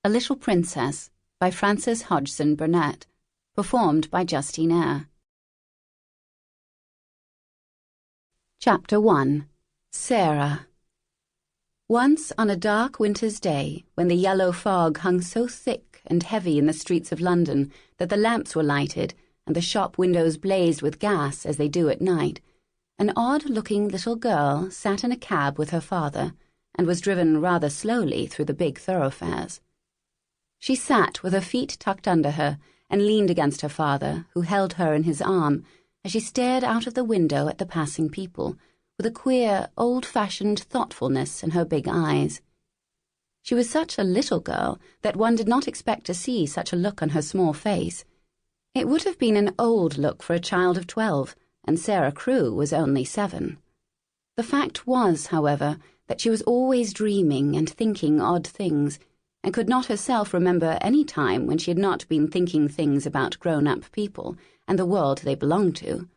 A Little Princess by Frances Hodgson Burnett, performed by Justine Eyre. Chapter 1. Sarah. Once on a dark winter's day, when the yellow fog hung so thick and heavy in the streets of London that the lamps were lighted and the shop windows blazed with gas as they do at night, an odd-looking little girl sat in a cab with her father and was driven rather slowly through the big thoroughfares. She sat with her feet tucked under her and leaned against her father, who held her in his arm, as she stared out of the window at the passing people, with a queer, old-fashioned thoughtfulness in her big eyes. She was such a little girl that one did not expect to see such a look on her small face. It would have been an old look for a child of 12, and Sarah Crewe was only 7. The fact was, however, that she was always dreaming and thinking odd things, and could not herself remember any time when she had not been thinking things about grown-up people and the world they belonged to.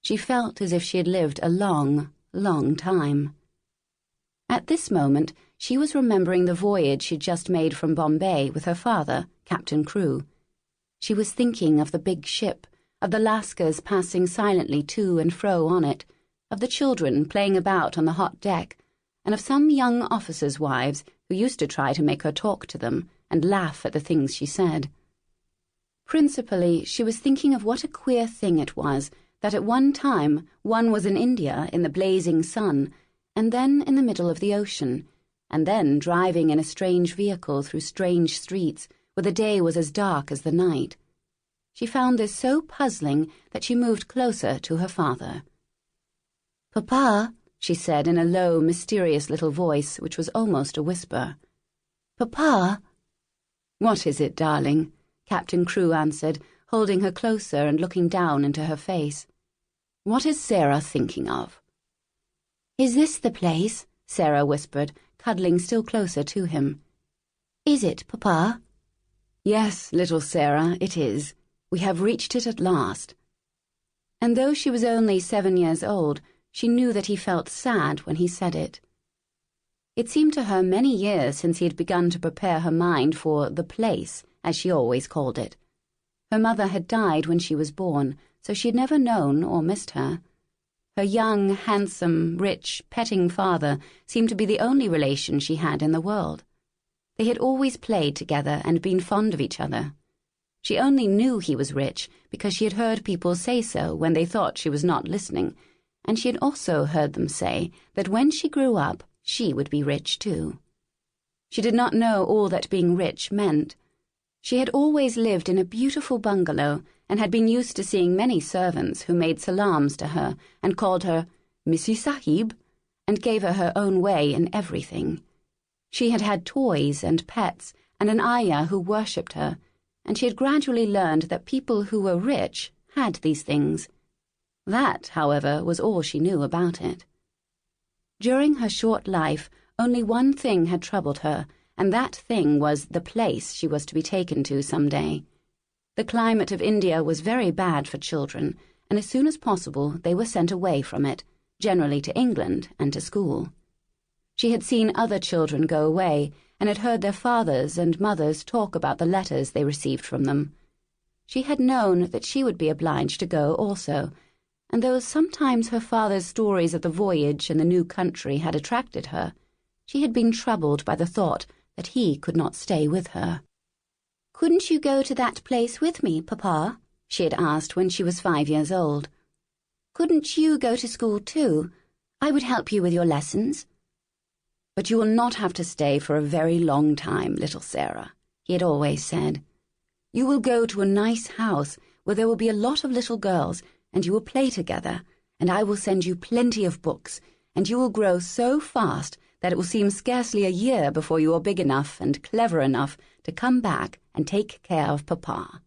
She felt as if she had lived a long, long time. At this moment, she was remembering the voyage she'd just made from Bombay with her father, Captain Crewe. She was thinking of the big ship, of the lascars passing silently to and fro on it, of the children playing about on the hot deck, and of some young officers' wives who used to try to make her talk to them and laugh at the things she said. Principally, she was thinking of what a queer thing it was that at one time one was in India in the blazing sun, and then in the middle of the ocean, and then driving in a strange vehicle through strange streets where the day was as dark as the night. She found this so puzzling that she moved closer to her father. "Papa," she said in a low, mysterious little voice which was almost a whisper. "Papa." "What is it, darling?" Captain Crewe answered, holding her closer and looking down into her face. "What is Sarah thinking of?" "Is this the place?" Sarah whispered, cuddling still closer to him. "Is it, Papa?" "Yes, little Sarah, it is. We have reached it at last." And though she was only 7 years old, she knew that he felt sad when he said it. It seemed to her many years since he had begun to prepare her mind for the place, as she always called it. Her mother had died when she was born, so she had never known or missed her. Her young, handsome, rich, petting father seemed to be the only relation she had in the world. They had always played together and been fond of each other. She only knew he was rich because she had heard people say so when they thought she was not listening, and she had also heard them say that when she grew up, she would be rich too. She did not know all that being rich meant. She had always lived in a beautiful bungalow and had been used to seeing many servants who made salams to her and called her Missy Sahib and gave her her own way in everything. She had had toys and pets and an ayah who worshipped her, and she had gradually learned that people who were rich had these things. That, however, was all she knew about it. During her short life, only one thing had troubled her, and that thing was the place she was to be taken to some day. The climate of India was very bad for children, and as soon as possible they were sent away from it, generally to England and to school. She had seen other children go away, and had heard their fathers and mothers talk about the letters they received from them. She had known that she would be obliged to go also, and though sometimes her father's stories of the voyage and the new country had attracted her, she had been troubled by the thought that he could not stay with her. "Couldn't you go to that place with me, Papa?" she had asked when she was 5 years old. "Couldn't you go to school too? I would help you with your lessons." "But you will not have to stay for a very long time, little Sarah," he had always said. "You will go to a nice house where there will be a lot of little girls, and you will play together, and I will send you plenty of books, and you will grow so fast that it will seem scarcely a year before you are big enough and clever enough to come back and take care of Papa."